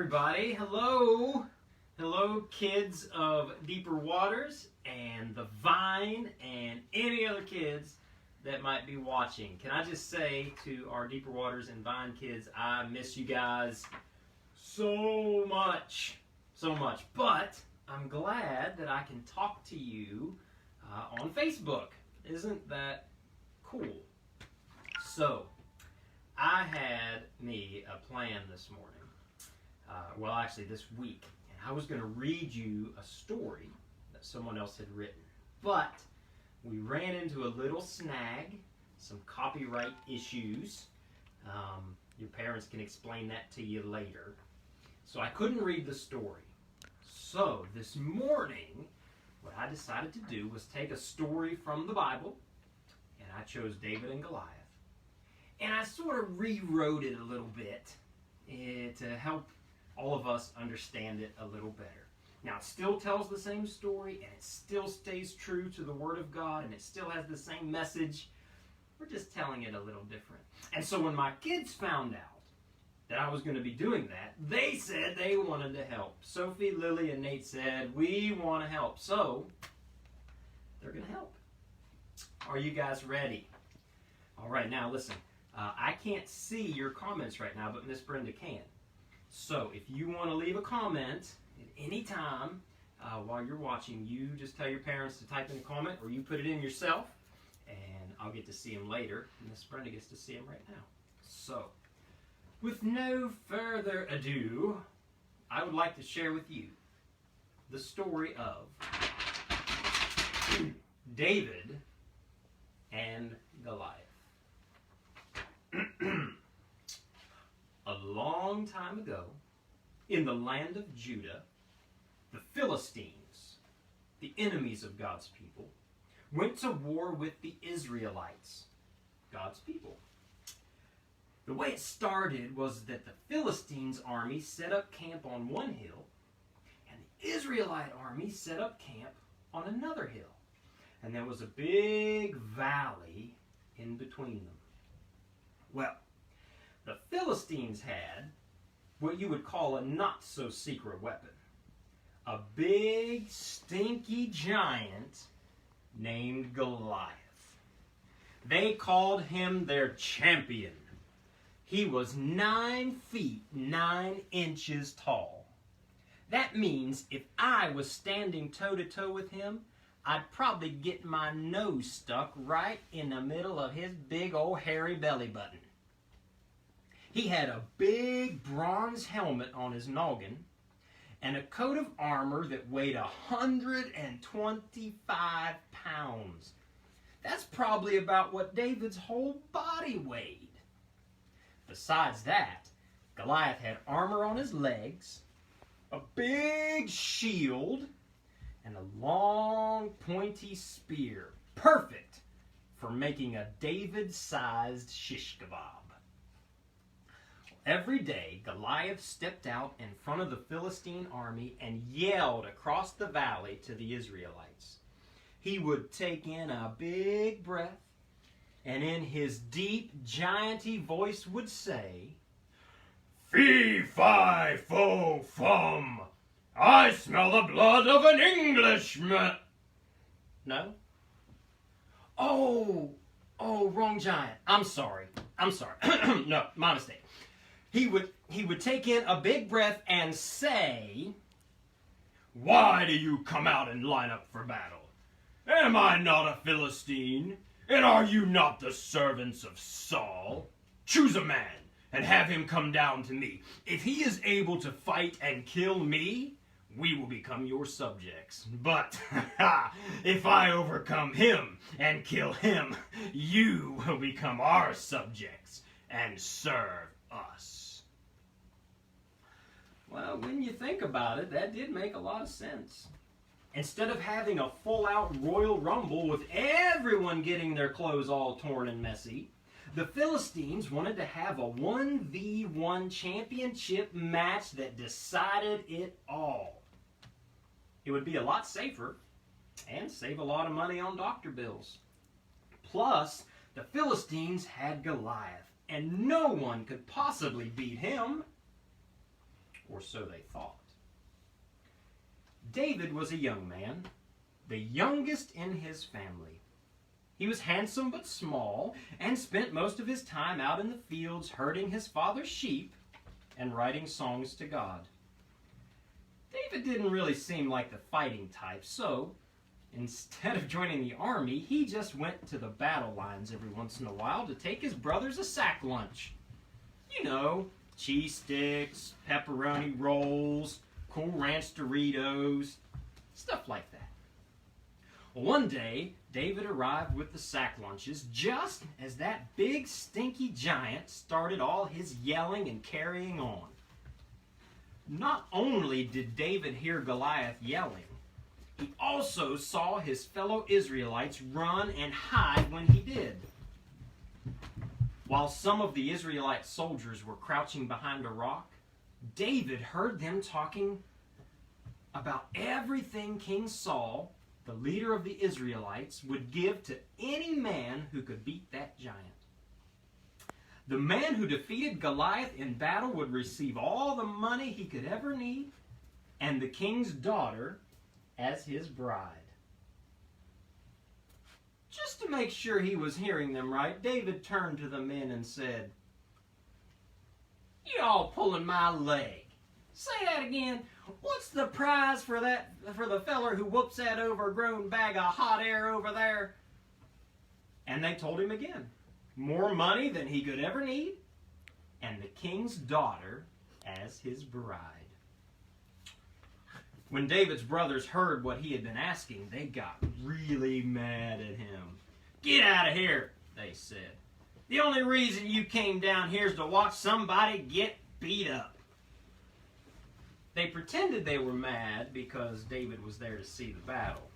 everybody. Hello. Hello, kids of Deeper Waters and the Vine and any other kids that might be watching. Can I just say to our Deeper Waters and Vine kids, I miss you guys so much. So much. But I'm glad that I can talk to you on Facebook. Isn't that cool? So, I had me a plan this morning. Well, actually this week. And I was going to read you a story that someone else had written. But we ran into a little snag, some copyright issues. Your parents can explain that to you later. So I couldn't read the story. So this morning, what I decided to do was take a story from the Bible, and I chose David and Goliath. And I sort of rewrote it a little bit to help all of us understand it a little better. Now, it still tells the same story, and it still stays true to the Word of God, and it still has the same message. We're just telling it a little different. And so when my kids found out that I was going to be doing that, they said they wanted to help. Sophie, Lily, and Nate said, we want to help. So, they're going to help. Are you guys ready? All right, now listen. I can't see your comments right now, but Miss Brenda can. So, if you want to leave a comment at any time while you're watching, you just tell your parents to type in a comment, or you put it in yourself, and I'll get to see them later. Miss Brenda gets to see them right now. So, with no further ado, I would like to share with you the story of David and Goliath. A long time ago, in the land of Judah, the Philistines, the enemies of God's people, went to war with the Israelites, God's people. The way it started was that the Philistines' army set up camp on one hill, and the Israelite army set up camp on another hill. And there was a big valley in between them. Well, the Philistines had what you would call a not-so-secret weapon. A big, stinky giant named Goliath. They called him their champion. He was 9 feet 9 inches tall. That means if I was standing toe-to-toe with him, I'd probably get my nose stuck right in the middle of his big old hairy belly button. He had a big bronze helmet on his noggin and a coat of armor that weighed 125 pounds. That's probably about what David's whole body weighed. Besides that, Goliath had armor on his legs, a big shield, and a long, pointy spear, perfect for making a David-sized shish kebab. Every day, Goliath stepped out in front of the Philistine army and yelled across the valley to the Israelites. He would take in a big breath, and in his deep, gianty voice would say, "Fee, fi, fo, fum. I smell the blood of an Englishman." No? Oh, wrong giant. I'm sorry. No, my mistake. He would take in a big breath and say, "Why do you come out and line up for battle? Am I not a Philistine? And are you not the servants of Saul? Choose a man and have him come down to me. If he is able to fight and kill me, we will become your subjects. But if I overcome him and kill him, you will become our subjects and serve us." Well, when you think about it, that did make a lot of sense. Instead of having a full-out Royal Rumble with everyone getting their clothes all torn and messy, the Philistines wanted to have a 1v1 championship match that decided it all. It would be a lot safer and save a lot of money on doctor bills. Plus, the Philistines had Goliath, and no one could possibly beat him. or so they thought. David was a young man, the youngest in his family. He was handsome but small, and spent most of his time out in the fields herding his father's sheep and writing songs to God. David didn't really seem like the fighting type, so instead of joining the army, he just went to the battle lines every once in a while to take his brothers a sack lunch. You know, cheese sticks, pepperoni rolls, Cool Ranch Doritos, stuff like that. One day, David arrived with the sack lunches just as that big stinky giant started all his yelling and carrying on. Not only did David hear Goliath yelling, he also saw his fellow Israelites run and hide when he did. While some of the Israelite soldiers were crouching behind a rock, David heard them talking about everything King Saul, the leader of the Israelites, would give to any man who could beat that giant. The man who defeated Goliath in battle would receive all the money he could ever need, and the king's daughter as his bride. Just to make sure he was hearing them right, David turned to the men and said, "You all pulling my leg. Say that again. What's the prize for the feller who whoops that overgrown bag of hot air over there?" And they told him again. More money than he could ever need, and the king's daughter as his bride. When David's brothers heard what he had been asking, they got really mad at him. "Get out of here," they said. "The only reason you came down here is to watch somebody get beat up." They pretended they were mad because David was there to see the battle.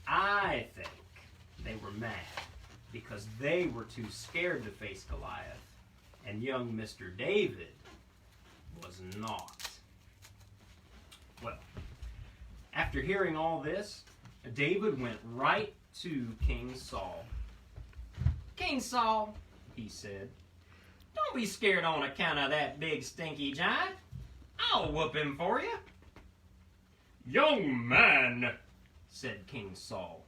I think they were mad because they were too scared to face Goliath, and young Mr. David was not. Well, after hearing all this, David went right to King Saul. "King Saul," he said, "don't be scared on account of that big stinky giant. I'll whoop him for you." "Young man," said King Saul,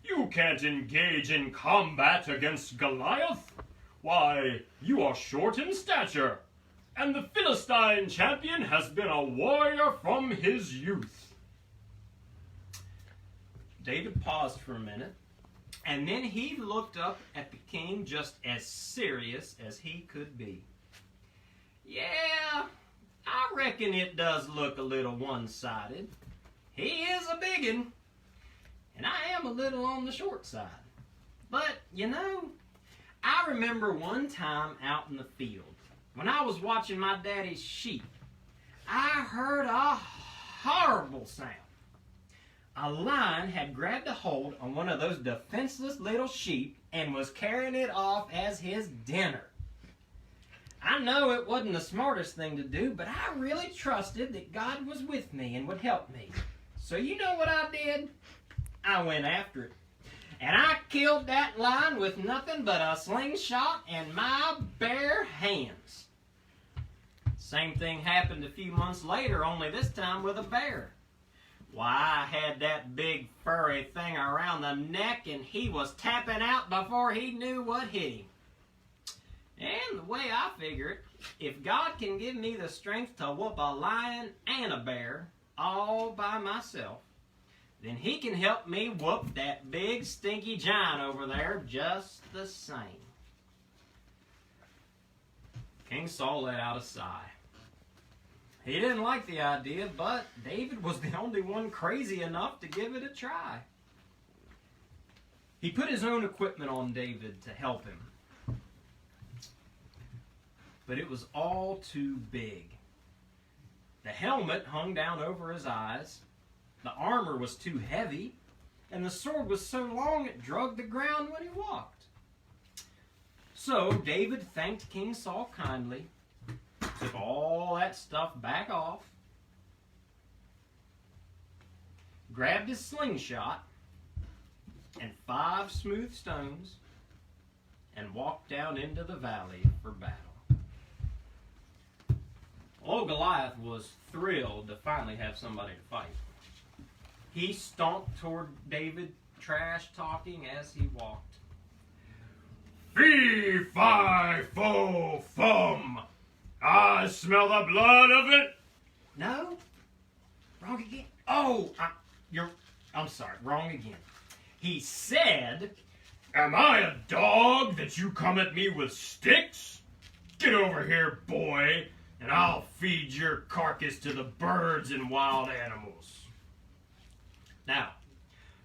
"you can't engage in combat against Goliath. Why, you are short in stature, and the Philistine champion has been a warrior from his youth." David paused for a minute, and then he looked up at the king just as serious as he could be. "Yeah, I reckon it does look a little one-sided. He is a biggin, and I am a little on the short side. But, you know, I remember one time out in the field, when I was watching my daddy's sheep, I heard a horrible sound. A lion had grabbed a hold on one of those defenseless little sheep and was carrying it off as his dinner. I know it wasn't the smartest thing to do, but I really trusted that God was with me and would help me. So you know what I did? I went after it. And I killed that lion with nothing but a slingshot and my bare hands." Same thing happened a few months later, only this time with a bear. Why, I had that big furry thing around the neck and he was tapping out before he knew what hit him. And the way I figure it, if God can give me the strength to whoop a lion and a bear all by myself, then he can help me whoop that big stinky giant over there just the same. King Saul let out a sigh. He didn't like the idea, but David was the only one crazy enough to give it a try. He put his own equipment on David to help him. But it was all too big. The helmet hung down over his eyes, the armor was too heavy, and the sword was so long it drugged the ground when he walked. So David thanked King Saul kindly, took all that stuff back off, grabbed his slingshot and 5 smooth stones, and walked down into the valley for battle. Old Goliath was thrilled to finally have somebody to fight. He stomped toward David, trash talking as he walked. Fee, fi, fo, fum. I smell the blood of it. No, wrong again. Oh, I'm sorry, wrong again. He said, Am I a dog that you come at me with sticks? Get over here, boy, and I'll feed your carcass to the birds and wild animals. Now,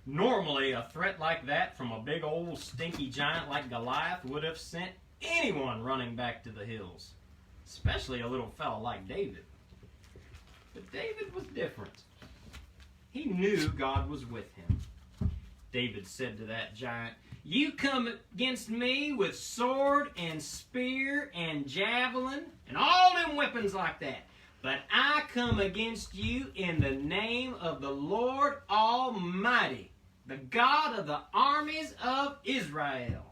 normally a threat like that from a big old stinky giant like Goliath would have sent anyone running back to the hills, especially a little fella like David. But David was different. He knew God was with him. David said to that giant, "You come against me with sword and spear and javelin and all them weapons like that. But I come against you in the name of the Lord Almighty, the God of the armies of Israel."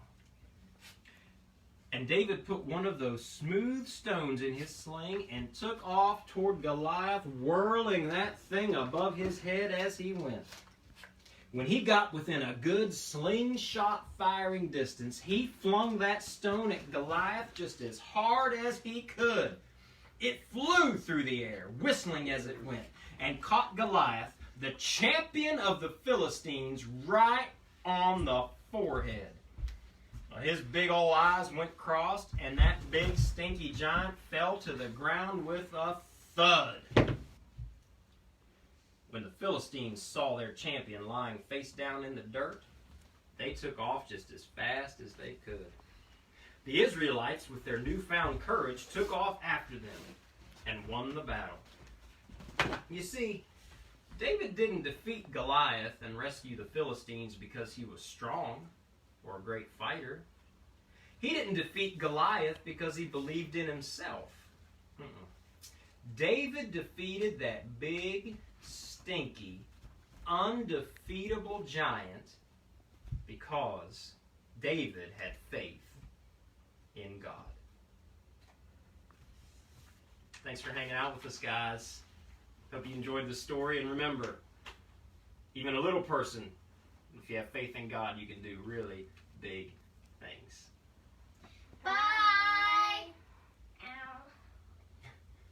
And David put one of those smooth stones in his sling and took off toward Goliath, whirling that thing above his head as he went. When he got within a good slingshot firing distance, he flung that stone at Goliath just as hard as he could. It flew through the air, whistling as it went, and caught Goliath, the champion of the Philistines, right on the forehead. His big old eyes went crossed, and that big stinky giant fell to the ground with a thud. When the Philistines saw their champion lying face down in the dirt, they took off just as fast as they could. The Israelites, with their newfound courage, took off after them and won the battle. You see, David didn't defeat Goliath and rescue the Philistines because he was strong or a great fighter. He didn't defeat Goliath because he believed in himself. David defeated that big, stinky, undefeatable giant because David had faith in God. Thanks for hanging out with us, guys. Hope you enjoyed the story, and remember, even a little person, if you have faith in God, you can do really big things.